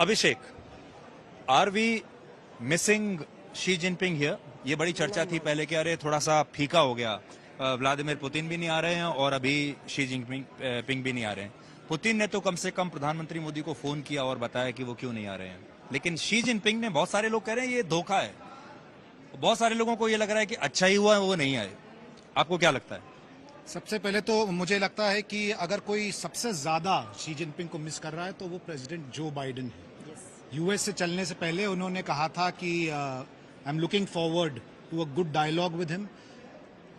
Abhishek, are we missing Xi Jinping here? ये बड़ी चर्चा थी पहले कि अरे थोड़ा सा फीका हो गया, व्लादिमीर पुतिन भी नहीं आ रहे हैं और अभी शी जिनपिंग भी नहीं आ रहे हैं। पुतिन ने तो कम से कम प्रधानमंत्री मोदी को फोन किया और बताया कि वो क्यों नहीं आ रहे हैं, लेकिन शी जिनपिंग ने, बहुत सारे लोग कह रहे हैं ये धोखा है। बहुत सारे लोगों को ये लग रहा है कि अच्छा ही हुआ वो नहीं आए। आपको क्या लगता है? सबसे पहले तो मुझे लगता है कि अगर कोई सबसे ज्यादा शी जिनपिंग को मिस कर रहा है तो वो प्रेसिडेंट जो बाइडेन है। यूएस से चलने से पहले उन्होंने कहा था कि I am looking forward to a good dialogue with him.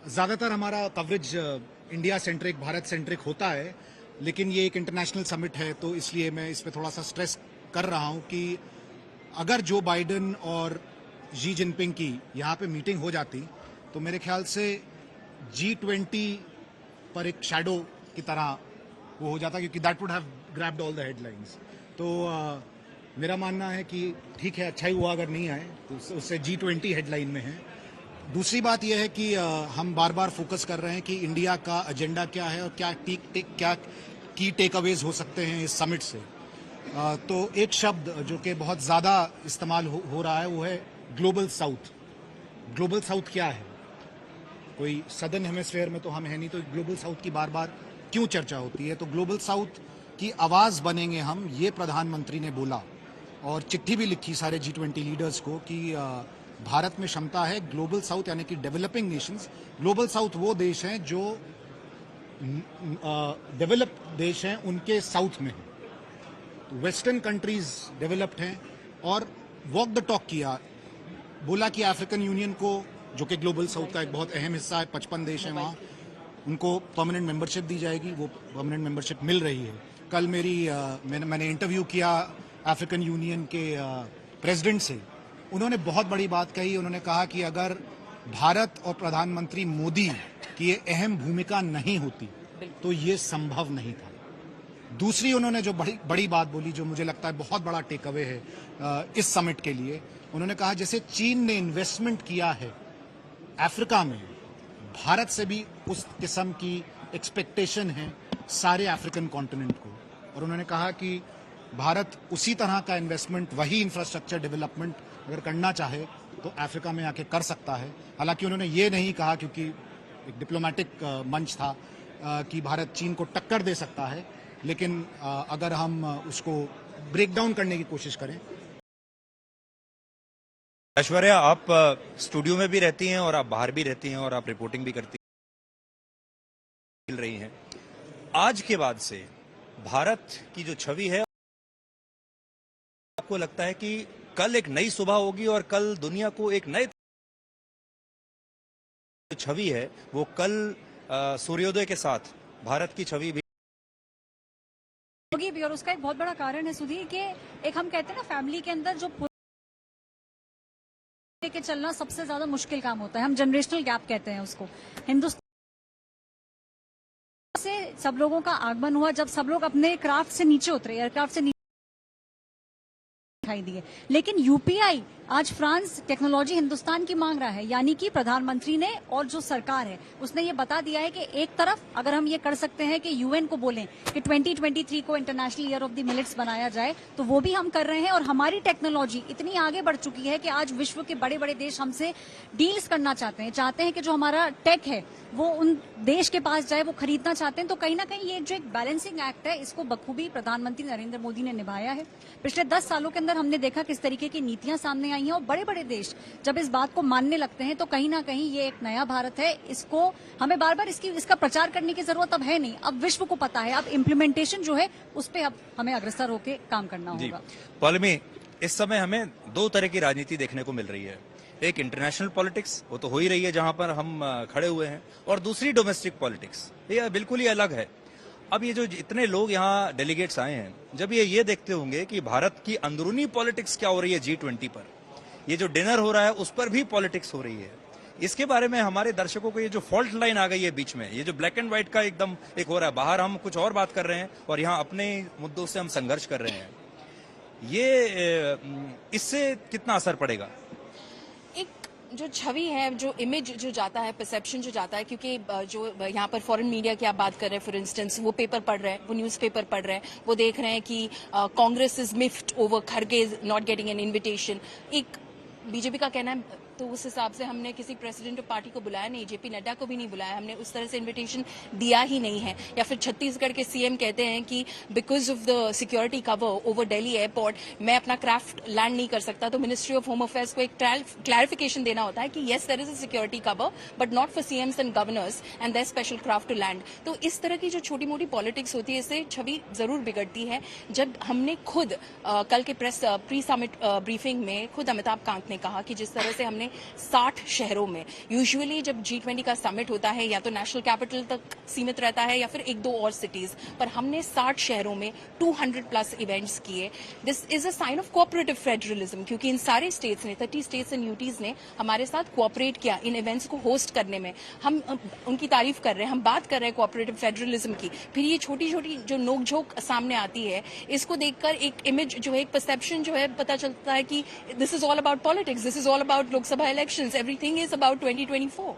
ज्यादातर हमारा coverage India centric, Bharat centric होता है, लेकिन ये एक इंटरनेशनल समिट है तो इसलिए मैं इस पे थोड़ा सा स्ट्रेस कर रहा हूं कि अगर जो बाइडेन और शी जिनपिंग की यहाँ पे मीटिंग हो जाती तो मेरे ख्याल से G20 पर एक शैडो की तरह वो हो जाता, क्योंकि that would have grabbed all the headlines. तो मेरा मानना है कि ठीक है, अच्छा ही हुआ अगर नहीं आए, तो उससे G20 हेडलाइन में है। दूसरी बात यह है कि हम बार बार फोकस कर रहे हैं कि इंडिया का एजेंडा क्या है और क्या की टेक अवेज हो सकते हैं इस समिट से। तो एक शब्द जो कि बहुत ज़्यादा इस्तेमाल हो रहा है वो है ग्लोबल साउथ। ग्लोबल साउथ क्या है? कोई सदर्न हेमिस्फेयर में तो हम है नहीं, तो ग्लोबल साउथ की बार बार क्यों चर्चा होती है? तो ग्लोबल साउथ की आवाज बनेंगे हम, ये प्रधानमंत्री ने बोला और चिट्ठी भी लिखी सारे G20 लीडर्स को कि भारत में क्षमता है। ग्लोबल साउथ यानी कि डेवलपिंग नेशंस, ग्लोबल साउथ वो देश हैं जो डेवलप्ड देश हैं उनके साउथ में हैं। तो वेस्टर्न कंट्रीज डेवलप्ड हैं और वॉक द टॉक किया, बोला कि अफ्रीकन यूनियन को, जो कि ग्लोबल साउथ का एक बहुत अहम हिस्सा है, 55 देश हैं वहाँ, उनको परमानेंट मेंबरशिप दी जाएगी। वो परमानेंट मेंबरशिप मिल रही है। कल मैंने इंटरव्यू किया अफ्रीकन यूनियन के प्रेसिडेंट से। उन्होंने बहुत बड़ी बात कही। उन्होंने कहा कि अगर भारत और प्रधानमंत्री मोदी की ये अहम भूमिका नहीं होती तो ये संभव नहीं था। दूसरी उन्होंने जो बड़ी बात बोली, जो मुझे लगता है बहुत बड़ा टेक अवे है इस समिट के लिए, उन्होंने कहा जैसे चीन ने इन्वेस्टमेंट किया है अफ्रीका में, भारत से भी उस किस्म की एक्सपेक्टेशन है सारे अफ्रीकन कॉन्टिनेंट को। और उन्होंने कहा कि भारत उसी तरह का इन्वेस्टमेंट, वही इंफ्रास्ट्रक्चर डेवलपमेंट अगर करना चाहे तो अफ्रीका में आके कर सकता है। हालांकि उन्होंने ये नहीं कहा, क्योंकि एक डिप्लोमेटिक मंच था, कि भारत चीन को टक्कर दे सकता है, लेकिन अगर हम उसको ब्रेक डाउन करने की कोशिश करें। ऐश्वर्या, आप स्टूडियो में भी रहती हैं और आप बाहर भी रहती हैं और आप रिपोर्टिंग भी करती रही हैं। आज के बाद से भारत की जो छवि है, आपको लगता है कि कल एक नई सुबह होगी और कल दुनिया को एक नए छवि है वो कल सूर्योदय के साथ भारत की छवि भी होगी भी। और उसका एक बहुत बड़ा कारण है सुधीर के, एक हम कहते हैं ना, फैमिली के अंदर जो लेके चलना सबसे ज्यादा मुश्किल काम होता है। हम जनरेशनल गैप कहते हैं उसको। हिंदुस्तान से सब लोगों का आगमन हुआ जब सब लोग अपने क्राफ्ट से नीचे उतरे, एयरक्राफ्ट से नीचे दिखाई दिए। लेकिन यूपीआई आज फ्रांस टेक्नोलॉजी हिंदुस्तान की मांग रहा है, यानी कि प्रधानमंत्री ने और जो सरकार है उसने ये बता दिया है कि एक तरफ अगर हम ये कर सकते हैं कि यूएन को बोलें कि 2023 को international year of the millets बनाया जाए, तो वो भी हम कर रहे हैं। और हमारी टेक्नोलॉजी इतनी आगे बढ़ चुकी है कि आज विश्व के बड़े बड़े देश हमसे डील्स करना चाहते हैं कि जो हमारा टेक है वो उन देश के पास जाए, वो खरीदना चाहते हैं। तो कहीं ना कहीं ये जो एक बैलेंसिंग एक्ट है, इसको बखूबी प्रधानमंत्री नरेंद्र मोदी ने निभाया है। पिछले 10 सालों के अंदर हमने देखा किस तरीके की नीतियां सामने आई हैं और बड़े बड़े देश जब इस बात को मानने लगते हैं तो कहीं ना कहीं ये एक नया भारत है। इसको हमें बार बार इसका प्रचार करने की जरूरत अब है नहीं। अब विश्व को पता है, अब इम्प्लीमेंटेशन जो है उस पर अब हमें अग्रसर होकर काम करना होगा। पॉलमी, इस समय हमें दो तरह की राजनीति देखने को मिल रही है। एक इंटरनेशनल पॉलिटिक्स, वो तो हो ही रही है जहां पर हम खड़े हुए हैं, और दूसरी डोमेस्टिक पॉलिटिक्स, ये बिल्कुल ही अलग है। अब ये जो इतने लोग यहाँ डेलीगेट्स आए हैं, जब ये देखते होंगे कि भारत की अंदरूनी पॉलिटिक्स क्या हो रही है G20 पर, ये जो डिनर हो रहा है उस पर भी पॉलिटिक्स हो रही है, इसके बारे में हमारे दर्शकों को ये जो फॉल्ट लाइन आ गई है बीच में, ये जो ब्लैक एंड व्हाइट का एकदम एक हो रहा है, बाहर हम कुछ और बात कर रहे हैं और यहाँ अपने मुद्दों से हम संघर्ष कर रहे हैं, ये इससे कितना असर पड़ेगा? जो छवि है, जो इमेज जो जाता है, परसेप्शन जो जाता है, क्योंकि जो यहाँ पर फॉरेन मीडिया की आप बात कर रहे हैं, फॉर इंस्टेंस वो पेपर पढ़ रहे हैं, वो न्यूज़पेपर पढ़ रहे हैं, वो देख रहे हैं कि कांग्रेस इज मिफ्ड ओवर खड़गे नॉट गेटिंग एन इन्विटेशन। एक बीजेपी का कहना है, तो उस हिसाब से हमने किसी प्रेसिडेंट ऑफ पार्टी को बुलाया नहीं, जेपी नड्डा को भी नहीं बुलाया, हमने उस तरह से इनविटेशन दिया ही नहीं है। या फिर छत्तीसगढ़ के सीएम कहते हैं कि because of the security cover over Delhi airport मैं अपना क्राफ्ट लैंड नहीं कर सकता, तो मिनिस्ट्री ऑफ होम अफेयर्स को एक क्लैरिफिकेशन देना होता है कि yes there is a security cover but not for CMs and governors and their special craft to land. तो इस तरह की जो छोटी मोटी पॉलिटिक्स होती है, इससे छवि जरूर बिगड़ती है। जब हमने खुद कल के प्री समिट ब्रीफिंग में खुद अमिताभ कांत ने कहा कि जिस तरह से हमने 60 शहरों में, यूजुअली जब G20 का समिट होता है या तो नेशनल कैपिटल तक सीमित रहता है या फिर एक दो और सिटीज, पर हमने 60 शहरों में 200 प्लस इवेंट्स किए। This is a sign of cooperative federalism, क्योंकि इन सारे स्टेट्स ने, 30 स्टेट्स एंड यूटीज ने हमारे साथ कोऑपरेट किया इन इवेंट्स को होस्ट करने में। हम उनकी तारीफ कर रहे हैं, हम बात कर रहे हैं कोऑपरेटिव फेडरलिज्म की, फिर ये छोटी छोटी जो नोकझोंक सामने आती है, इसको देखकर एक इमेज जो है, एक परसेप्शन जो है, पता चलता है कि this is all about politics, this is all about Lok Sabha elections, everything is about 2024।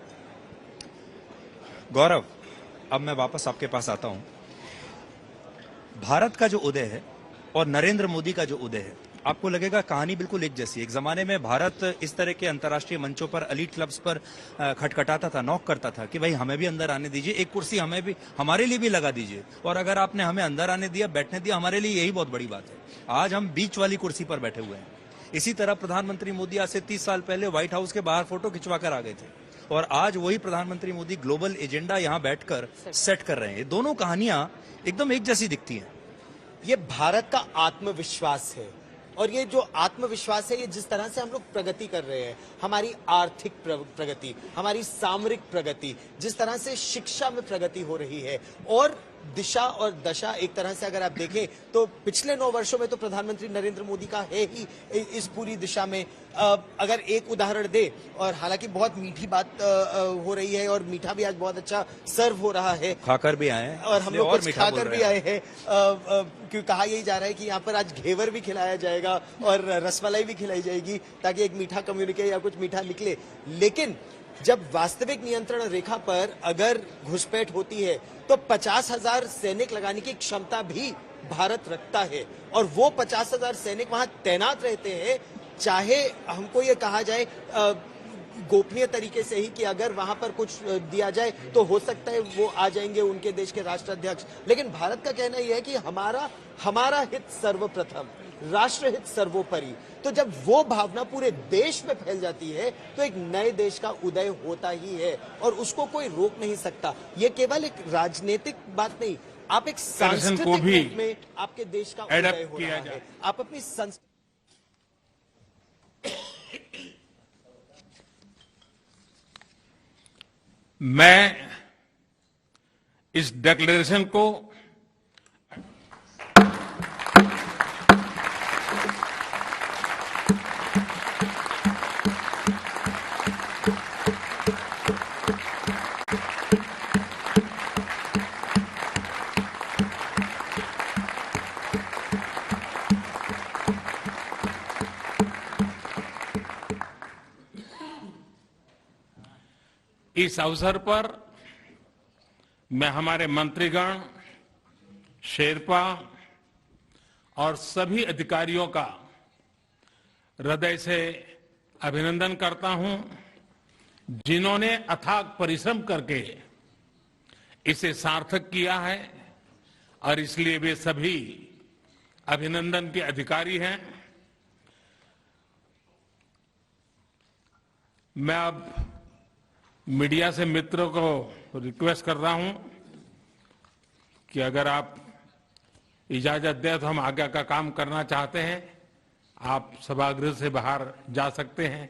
गौरव, अब मैं वापस आपके पास आता हूं। भारत का जो उदय है और नरेंद्र मोदी का जो उदय है, आपको लगेगा कहानी बिल्कुल एक जैसी। एक जमाने में भारत इस तरह के अंतर्राष्ट्रीय मंचों पर, एलीट क्लब्स पर खटखटाता था, नॉक करता था कि भाई हमें भी अंदर आने दीजिए, एक कुर्सी हमें भी, हमारे लिए भी लगा दीजिए, और अगर आपने हमें अंदर आने दिया, बैठने दिया, हमारे लिए यही बहुत बड़ी बात है। आज हम बीच वाली कुर्सी पर बैठे हुए हैं। इसी तरह प्रधानमंत्री मोदी आज से 30 साल पहले व्हाइट हाउस के बाहर फोटो खिंचवा कर आ गए थे, और आज वही प्रधानमंत्री मोदी ग्लोबल एजेंडा यहां बैठकर सेट कर रहे हैं। ये दोनों कहानियां एकदम एक जैसी दिखती हैं। ये भारत का आत्मविश्वास है, और ये जो आत्मविश्वास है, ये जिस तरह से हम लोग प्रगति कर रहे हैं, हमारी आर्थिक प्रगति, हमारी सामरिक प्रगति, जिस तरह से शिक्षा में प्रगति हो रही है, और दिशा और दशा एक तरह से अगर आप देखें तो पिछले 9 वर्षों में तो प्रधानमंत्री नरेंद्र मोदी का है ही इस पूरी दिशा में। अगर एक उदाहरण दे, और हालांकि बहुत मीठी बात हो रही है, और मीठा भी आज बहुत अच्छा सर्व हो रहा है, खाकर भी आए हैं और हम लोग कुछ खाकर भी आए हैं, क्योंकि कहा यही जा रहा है कि यहाँ पर आज घेवर भी खिलाया जाएगा और रसमलाई भी खिलाई जाएगी, ताकि एक मीठा कम्युनिके या कुछ मीठा निकले। लेकिन जब वास्तविक नियंत्रण रेखा पर अगर घुसपैठ होती है, तो 50,000 सैनिक लगाने की क्षमता भी भारत रखता है, और वो 50,000 सैनिक वहां तैनात रहते हैं। चाहे हमको ये कहा जाए गोपनीय तरीके से ही कि अगर वहां पर कुछ दिया जाए तो हो सकता है वो आ जाएंगे उनके देश के राष्ट्राध्यक्ष, लेकिन भारत का कहना यह है कि हमारा हित सर्वप्रथम, राष्ट्रहित सर्वोपरि। तो जब वो भावना पूरे देश में फैल जाती है, तो एक नए देश का उदय होता ही है, और उसको कोई रोक नहीं सकता। ये केवल एक राजनीतिक बात नहीं, आप एक सांस्कृतिक रूप में आपके देश का उदय हो रहा है। आप अपनी मैं इस डिक्लेरेशन को इस अवसर पर मैं हमारे मंत्रीगण, शेरपा और सभी अधिकारियों का हृदय से अभिनंदन करता हूं, जिन्होंने अथाक परिश्रम करके इसे सार्थक किया है, और इसलिए वे सभी अभिनंदन के अधिकारी हैं। मैं अब मीडिया से मित्रों को रिक्वेस्ट कर रहा हूं कि अगर आप इजाजत दें तो हम आगे का काम करना चाहते हैं। आप सभागृह से बाहर जा सकते हैं।